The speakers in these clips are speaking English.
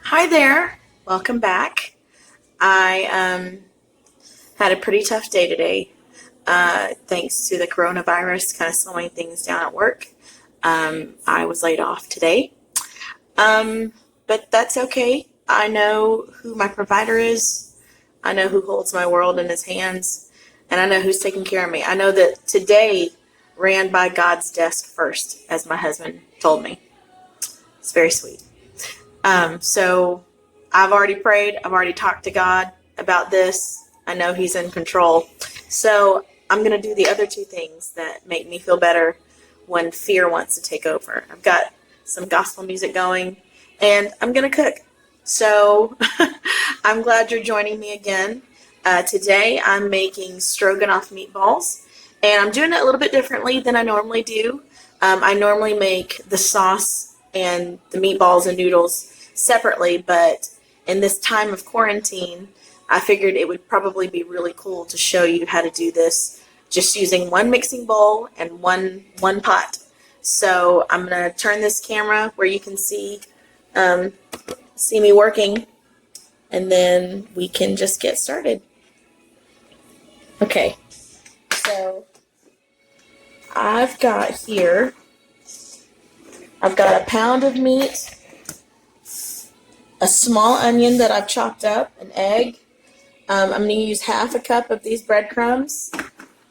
Hi there, welcome back. I had a pretty tough day today, thanks to the coronavirus kind of slowing things down at work. I was laid off today, but that's okay. I know who my provider is. I know who holds my world in his hands, and I know who's taking care of me. I know that today ran by God's desk first, as my husband told me. It's very sweet. So I've already prayed. I've already talked to God about this. I know He's in control. So I'm going to do the other two things that make me feel better when fear wants to take over. I've got some gospel music going, and I'm going to cook. So I'm glad you're joining me again. Today I'm making Stroganoff meatballs, and I'm doing it a little bit differently than I normally do. I normally make the sauce and the meatballs and noodles separately, but in this time of quarantine, I figured it would probably be really cool to show you how to do this just using one mixing bowl and one pot. So I'm going to turn this camera where you can see me working, and then we can just get started. Okay, so I've got a pound of meat, a small onion that I've chopped up, an egg. I'm going to use half a cup of these breadcrumbs.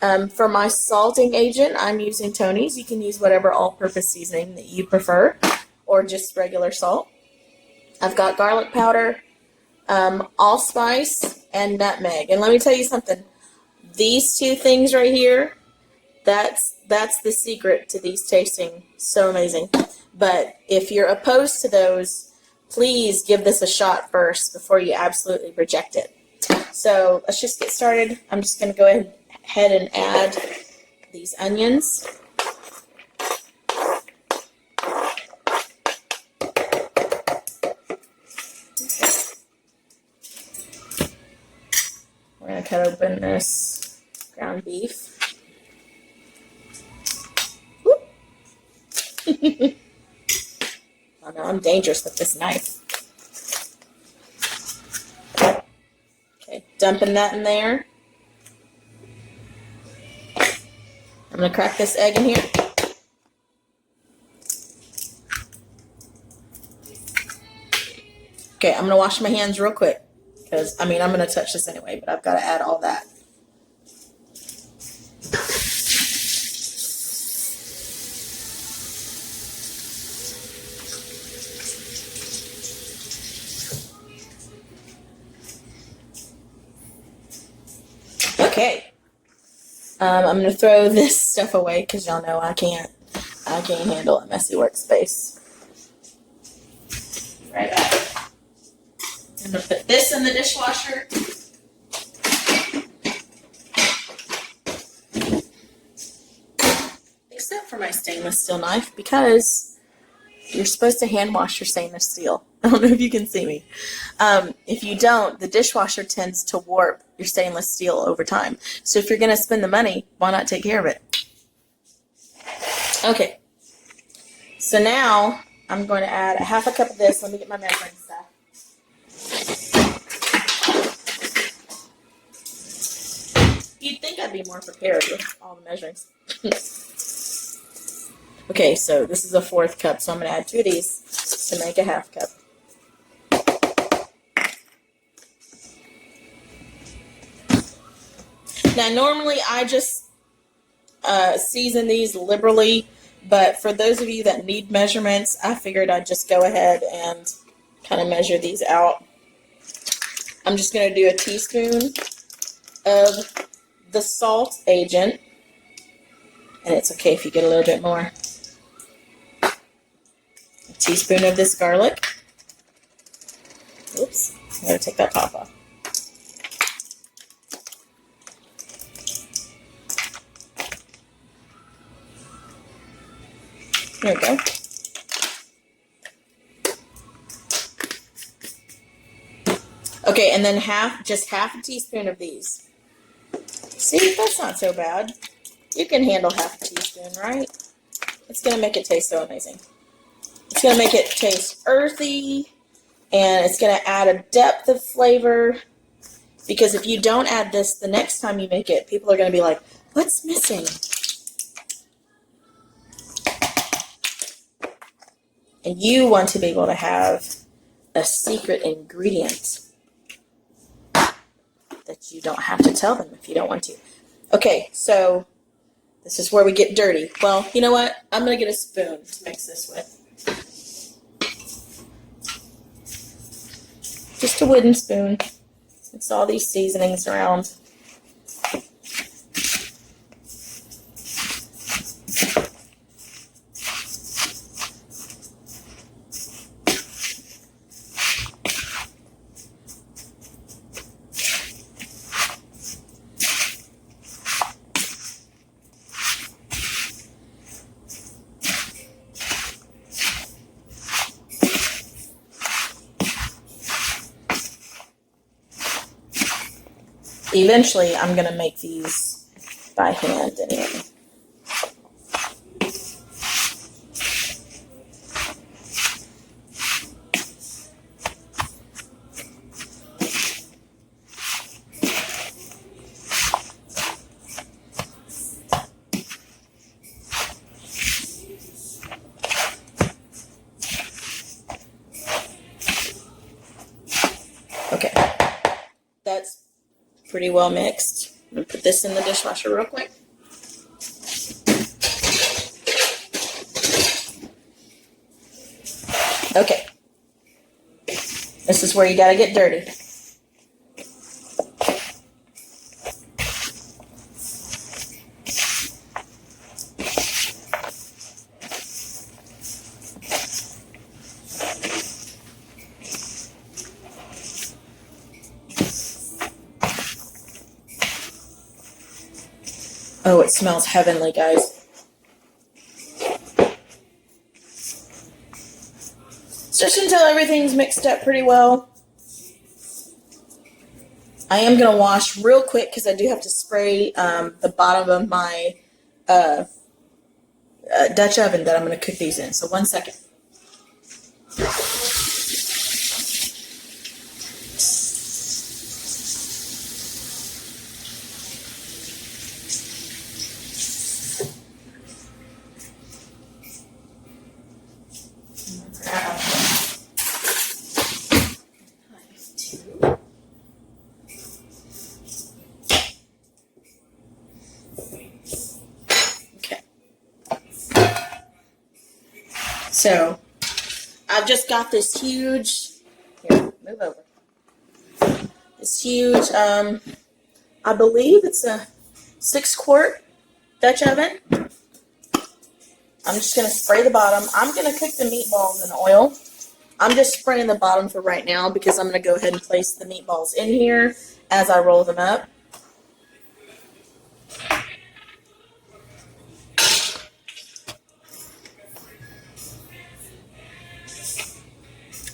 For my salting agent, I'm using Tony's. You can use whatever all-purpose seasoning that you prefer, or just regular salt. I've got garlic powder, allspice, and nutmeg. And let me tell you something. These two things right here, that's the secret to these tasting so amazing. But if you're opposed to those, please give this a shot first before you absolutely reject it. So let's just get started. I'm just going to go ahead and add these onions. We're going to cut open this ground beef. Oh no, I'm dangerous with this knife. Okay, dumping that in there. I'm going to crack this egg in here. Okay, I'm going to wash my hands real quick because, I'm going to touch this anyway, but I've got to add all that. Okay, I'm going to throw this stuff away because y'all know I can't handle a messy workspace. Right back. I'm going to put this in the dishwasher. Except for my stainless steel knife, because you're supposed to hand wash your stainless steel. I don't know if you can see me. If you don't, the dishwasher tends to warp your stainless steel over time. So if you're going to spend the money, why not take care of it? Okay. So now I'm going to add a half a cup of this. Let me get my measuring stuff. You'd think I'd be more prepared with all the measurings. Okay, so this is a fourth cup, so I'm going to add 2 of these to make a half cup. Now, normally I just season these liberally, but for those of you that need measurements, I figured I'd just go ahead and kind of measure these out. I'm just going to do a teaspoon of the salt agent, and it's okay if you get a little bit more. A teaspoon of this garlic. Oops, I'm going to take that top off. There we go. Okay, and then just half a teaspoon of these. See, that's not so bad. You can handle half a teaspoon, right? It's going to make it taste so amazing. It's going to make it taste earthy and it's going to add a depth of flavor, because if you don't add this the next time you make it, people are going to be like, what's missing? And you want to be able to have a secret ingredient that you don't have to tell them if you don't want to. Okay, so this is where we get dirty. Well, you know what? I'm going to get a spoon to mix this with. Just a wooden spoon. Mix all these seasonings around. Eventually, I'm going to make these by hand anyway. Okay, that's pretty well mixed. I'm going to put this in the dishwasher real quick. Okay. This is where you got to get dirty. Oh, it smells heavenly, guys. Just until everything's mixed up pretty well. I am going to wash real quick because I do have to spray the bottom of my Dutch oven that I'm going to cook these in. So 1 second. So, I've just got this huge, here, move over, this huge, I believe it's a 6-quart Dutch oven. I'm just going to spray the bottom. I'm going to cook the meatballs in oil. I'm just spraying the bottom for right now because I'm going to go ahead and place the meatballs in here as I roll them up.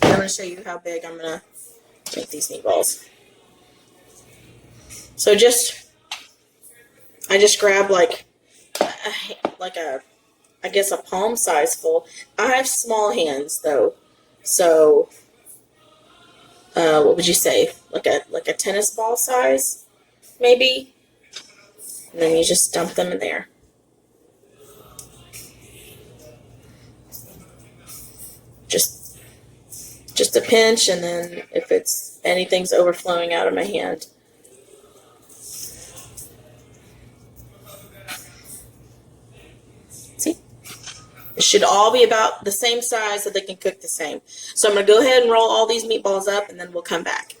I'm going to show you how big I'm going to make these meatballs. So I just grab like a, I guess a palm size full. I have small hands though, so what would you say? Like a tennis ball size, maybe. And then you just dump them in there. Just a pinch, and then if anything's overflowing out of my hand. See? It should all be about the same size so they can cook the same. So I'm going to go ahead and roll all these meatballs up, and then we'll come back.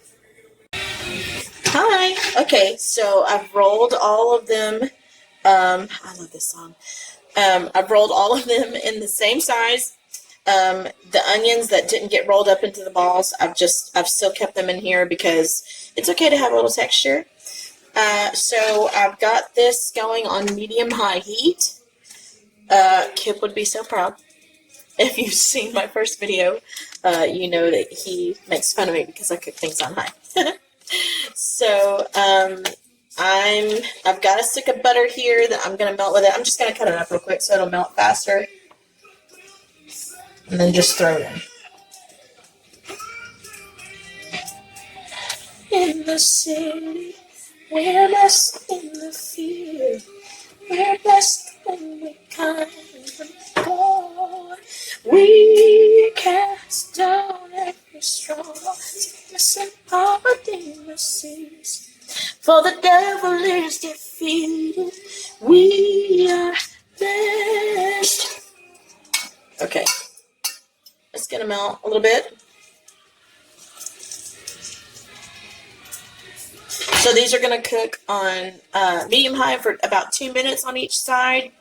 Hi! Okay, so I've rolled all of them. I love this song. I've rolled all of them in the same size. The onions that didn't get rolled up into the balls, I've still kept them in here because it's okay to have a little texture. So I've got this going on medium-high heat. Kip would be so proud. If you've seen my first video, you know that he makes fun of me because I cook things on high. So I've got a stick of butter here that I'm going to melt with it. I'm just going to cut it up real quick so it'll melt faster. And then just throw it in. in the city, we're blessed in the field. We're blessed when we come from God. We cast down every stronghold, sickness and poverty in the seas. For the devil is defeated. We are blessed. Okay, it's gonna melt a little bit. So these are gonna cook on medium high for about 2 minutes on each side.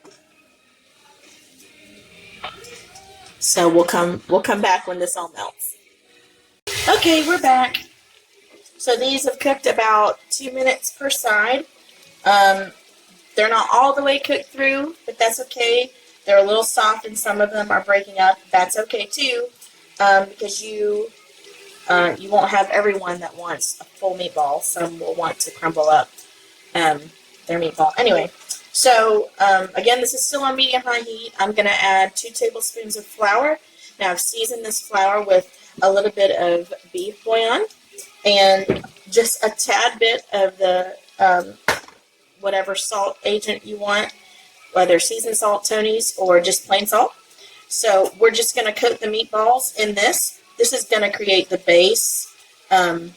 So we'll come back when this all melts. Okay, we're back. So these have cooked about 2 minutes per side. They're not all the way cooked through, but that's okay. They're a little soft and some of them are breaking up. That's okay too, because you won't have everyone that wants a full meatball. Some will want to crumble up their meatball. Anyway, so again, this is still on medium-high heat. I'm going to add 2 tablespoons of flour. Now I've seasoned this flour with a little bit of beef bouillon and just a tad bit of the whatever salt agent you want, whether seasoned salt, Tony's, or just plain salt. So we're just going to coat the meatballs in this. This is going to create the base to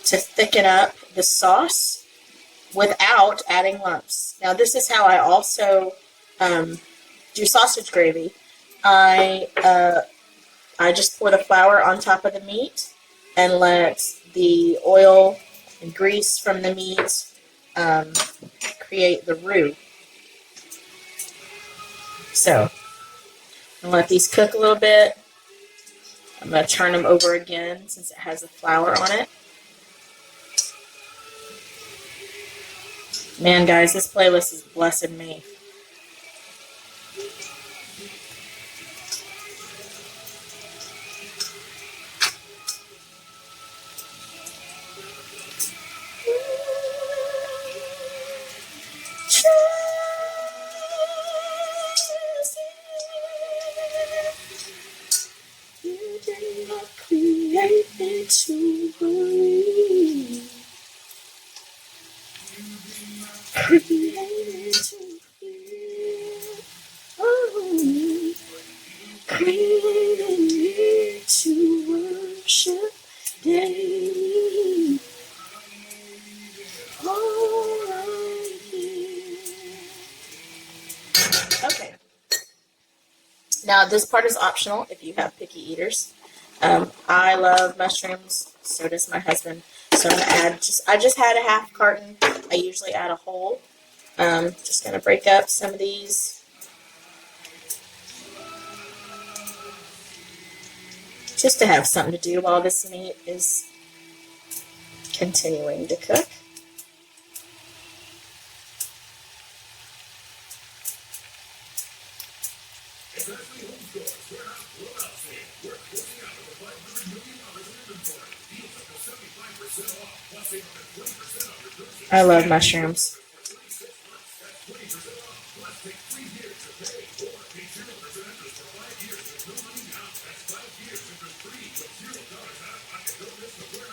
thicken up the sauce without adding lumps. Now this is how I also do sausage gravy. I just pour the flour on top of the meat and let the oil and grease from the meat create the roux. So I'll let these cook a little bit. I'm going to turn them over again since it has the flour on it. Man, guys, this playlist is blessing me. You did not create me to believe. Created to fear. Oh, created me to worship daily. All right here. Okay. Now this part is optional if you have picky eaters. I love mushrooms, so does my husband. So I'm gonna add I just had a half carton. I usually add a whole. Just gonna break up some of these. Just to have something to do while this meat is continuing to cook. I love mushrooms.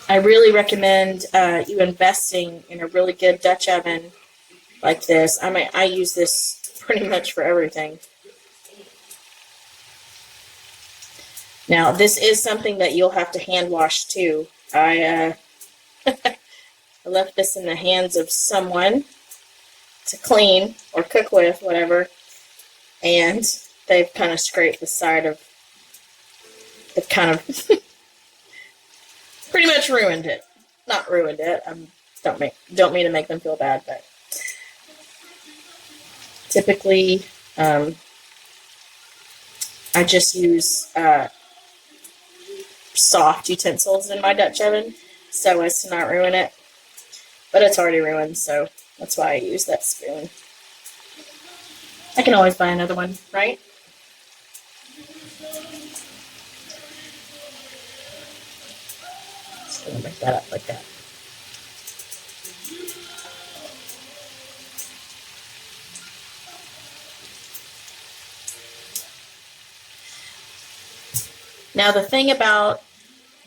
I really recommend you investing in a really good Dutch oven like this. I mean, I use this pretty much for everything. Now, this is something that you'll have to hand wash too. I left this in the hands of someone to clean or cook with, whatever, and they've kind of scraped the side of, they've kind of pretty much ruined it. Not ruined it. Don't mean to make them feel bad, but typically I just use soft utensils in my Dutch oven so as to not ruin it. But it's already ruined, so that's why I use that spoon. I can always buy another one, right? Just gonna make that up like that. Now the thing about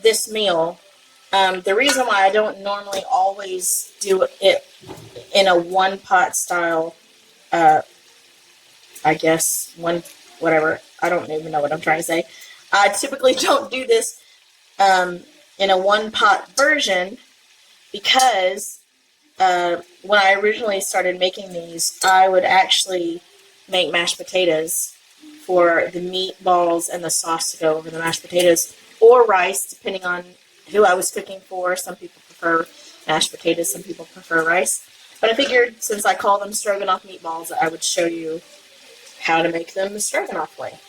this meal The reason why I don't normally always do it in a one pot style, I guess, whatever, I don't even know what I'm trying to say. I typically don't do this in a one pot version because when I originally started making these, I would actually make mashed potatoes for the meatballs and the sauce to go over the mashed potatoes, or rice, depending on who I was cooking for. Some people prefer mashed potatoes, some people prefer rice. But I figured since I call them Stroganoff meatballs, I would show you how to make them the Stroganoff way.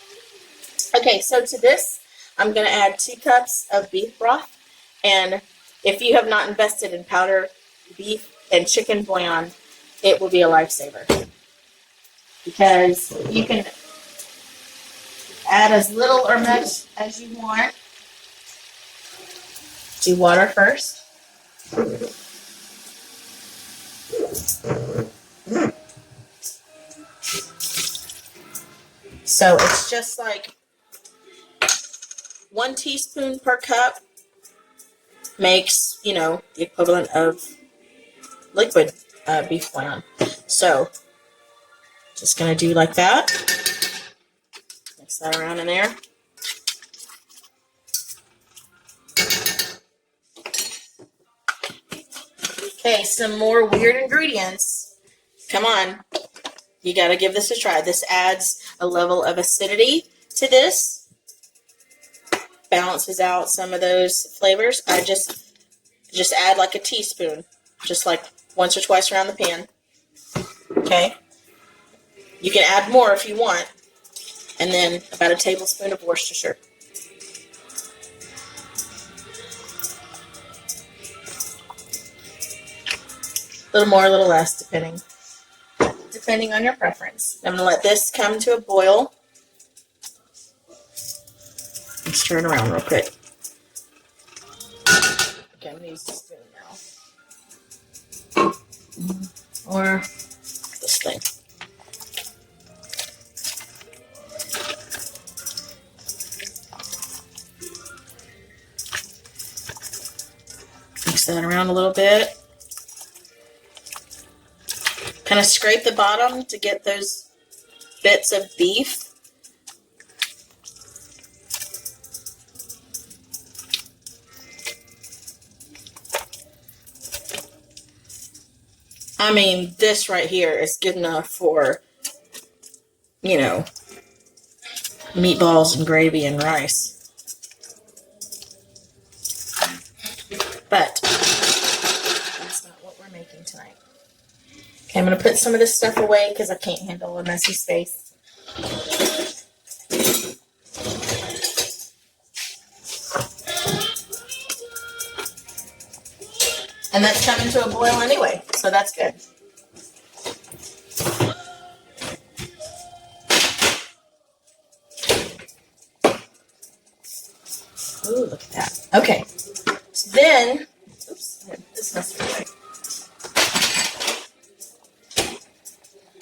Okay, so to this, I'm going to add 2 cups of beef broth. And if you have not invested in powder beef and chicken bouillon, it will be a lifesaver. Because you can add as little or much as you want. Do water first. So it's just like 1 teaspoon per cup makes, the equivalent of liquid beef bouillon. So just going to do like that. Mix that around in there. Okay, some more weird ingredients. Come on. You got to give this a try. This adds a level of acidity to this. Balances out some of those flavors. I just add like a teaspoon. Just like once or twice around the pan. Okay. You can add more if you want. And then about a tablespoon of Worcestershire. A little more, a little less, depending on your preference. I'm going to let this come to a boil. Let's turn around real quick. Okay, I'm going to use the spoon now. Or this thing. Mix that around a little bit. Kind of scrape the bottom to get those bits of beef. I mean, this right here is good enough for, meatballs and gravy and rice. But that's not what we're making tonight. Okay, I'm going to put some of this stuff away because I can't handle a messy space. And that's coming to a boil anyway, so that's good. Ooh, look at that. Okay, so then, oops, this must be right.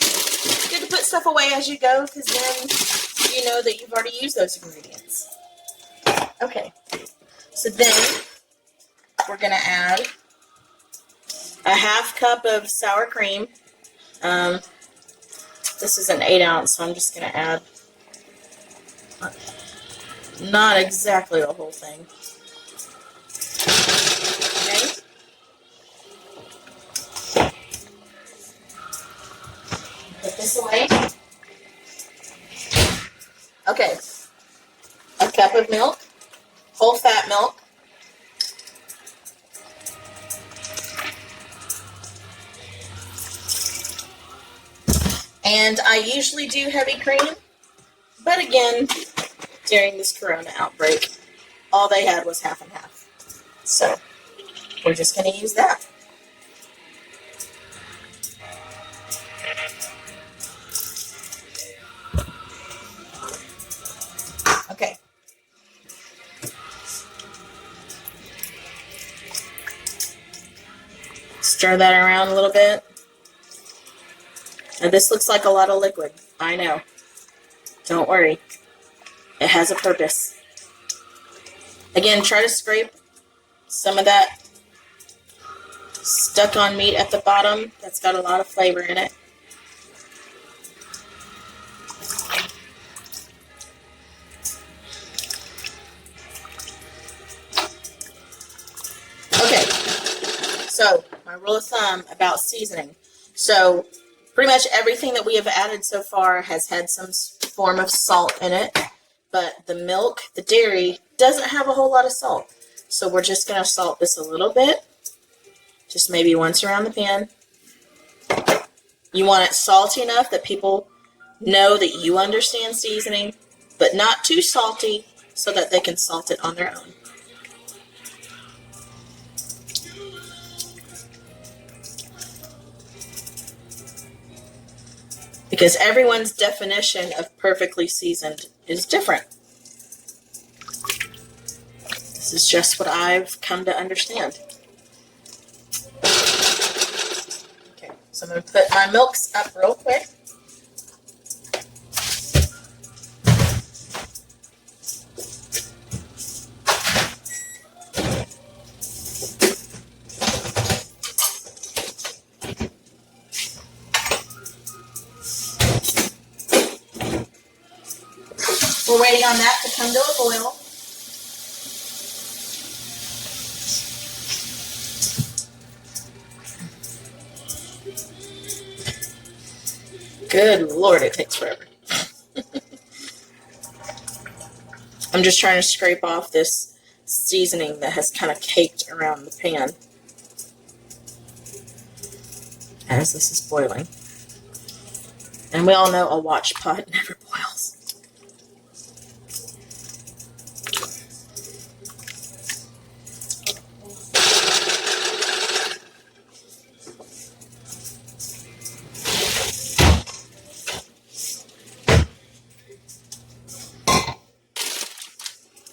It's good to put stuff away as you go because then you know that you've already used those ingredients. Okay, so then we're going to add a 1/2 cup of sour cream. This is an 8 ounce, so I'm just going to add not exactly the whole thing. Okay. Put this away. Okay. A cup of milk, whole fat milk. And I usually do heavy cream, but again, during this corona outbreak, all they had was 1/2 and 1/2. So, we're just going to use that. Okay. Stir that around a little bit. And this looks like a lot of liquid. I know. Don't worry. It has a purpose. Again, try to scrape some of that stuck on meat at the bottom. That's got a lot of flavor in it. Okay, so my rule of thumb about seasoning. So pretty much everything that we have added so far has had some form of salt in it, but the milk, the dairy, doesn't have a whole lot of salt. So we're just going to salt this a little bit, just maybe once around the pan. You want it salty enough that people know that you understand seasoning, but not too salty so that they can salt it on their own. Because everyone's definition of perfectly seasoned is different. This is just what I've come to understand. Okay, so I'm going to put my milks up real quick. We're waiting on that to come to a boil. Good Lord, it takes forever. I'm just trying to scrape off this seasoning that has kind of caked around the pan as this is boiling. And we all know a watch pot never boils.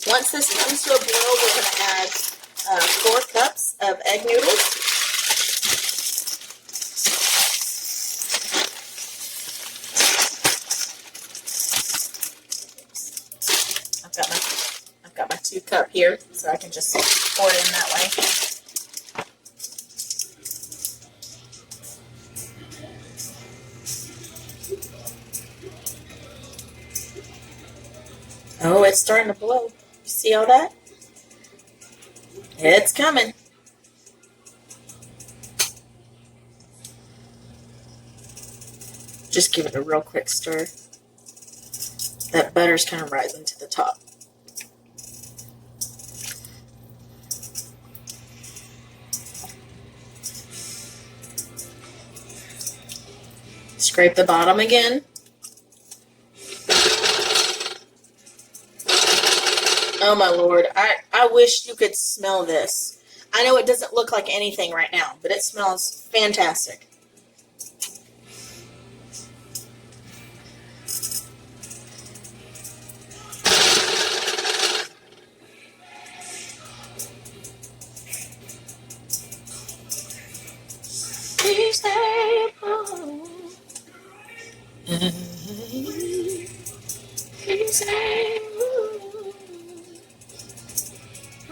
Once this comes to a boil, we're going to add 4 cups of egg noodles. I've got my 2 cup here, so I can just pour it in that way. Oh, it's starting to blow. You see all that? It's coming. Just give it a real quick stir. That butter's kind of rising to the top. Scrape the bottom again. Oh my Lord, I wish you could smell this. I know it doesn't look like anything right now, but it smells fantastic. Please stay home. Please stay home.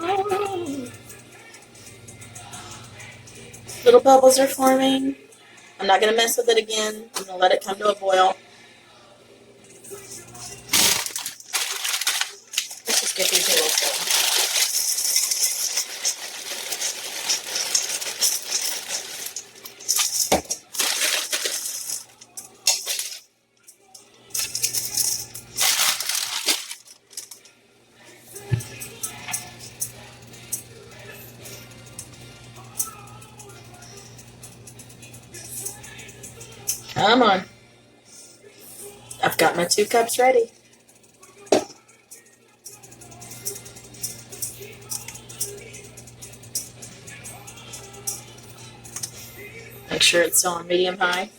Oh. Little bubbles are forming. I'm not going to mess with it again. I'm going to let it come to a boil. Let's just get these noodles going. Come on. I've got my 2 cups ready. Make sure it's still on medium high.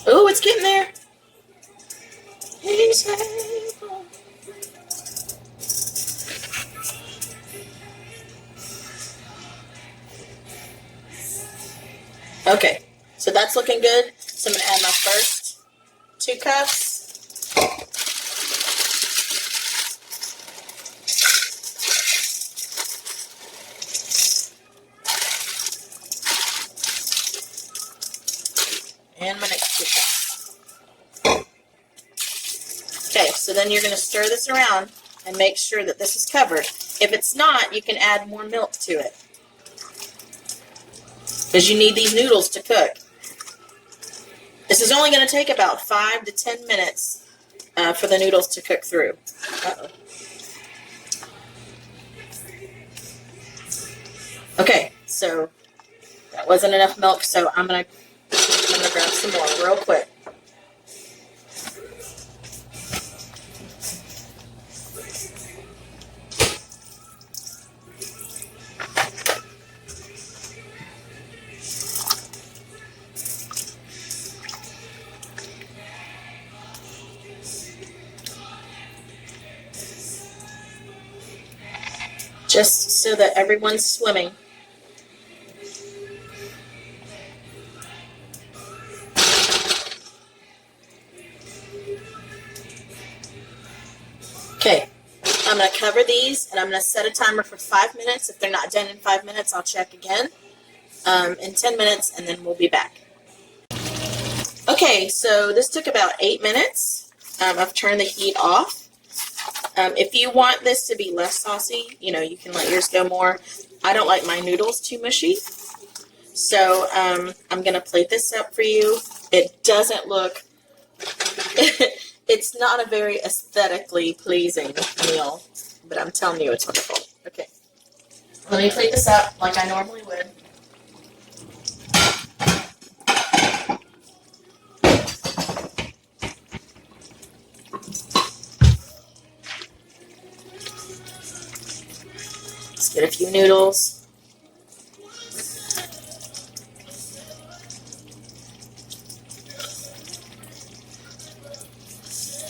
Oh, it's getting there. He's able. Okay, so that's looking good. So I'm going to add my first 2 cups. And my next 2 cups. Okay, so then you're going to stir this around and make sure that this is covered. If it's not, you can add more milk to it, because you need these noodles to cook. This is only going to take about 5 to 10 minutes for the noodles to cook through. Uh-oh. Okay, so that wasn't enough milk, so I'm gonna grab some more real quick. Just so that everyone's swimming. Okay, I'm going to cover these and I'm going to set a timer for 5 minutes. If they're not done in 5 minutes, I'll check again in 10 minutes and then we'll be back. Okay, so this took about 8 minutes. I've turned the heat off. If you want this to be less saucy, you know, you can let yours go more. I don't like my noodles too mushy. So I'm going to plate this up for you. It doesn't look, it's not a very aesthetically pleasing meal, but I'm telling you it's wonderful. Okay, let me plate this up like I normally would. Let's get a few noodles.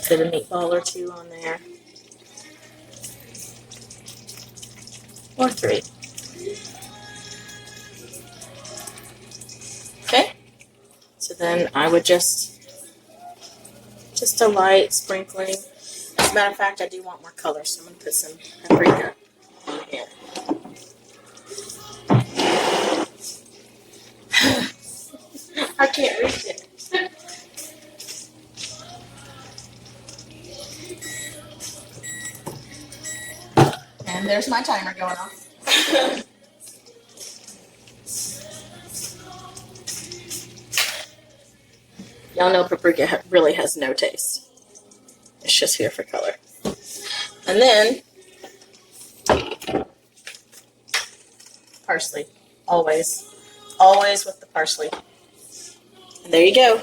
Put a meatball or 2 on there. Or 3. Okay. So then I would just a light sprinkling. As a matter of fact, I do want more color, so I'm going to put some paprika on here. I can't reach it. And there's my timer going off. Y'all know paprika really has no taste. It's just here for color. And then parsley, always with the parsley. And there you go.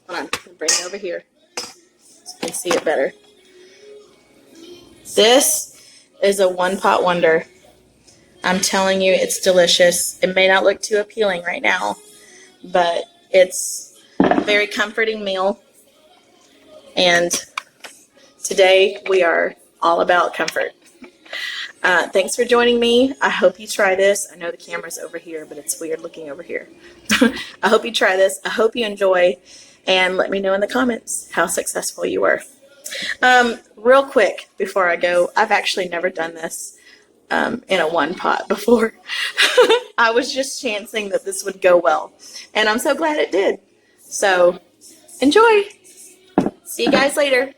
Hold on, I'll bring it over here so you can see it better. This is a one-pot wonder. I'm telling you, it's delicious. It may not look too appealing right now, but it's a very comforting meal. And today we are all about comfort. Thanks for joining me. I hope you try this. I know the camera's over here, but it's weird looking over here. I hope you try this. I hope you enjoy, and let me know in the comments how successful you were. Real quick before I go, I've actually never done this in a one pot before. I was just chancing that this would go well, and I'm so glad it did. So enjoy. See you guys later.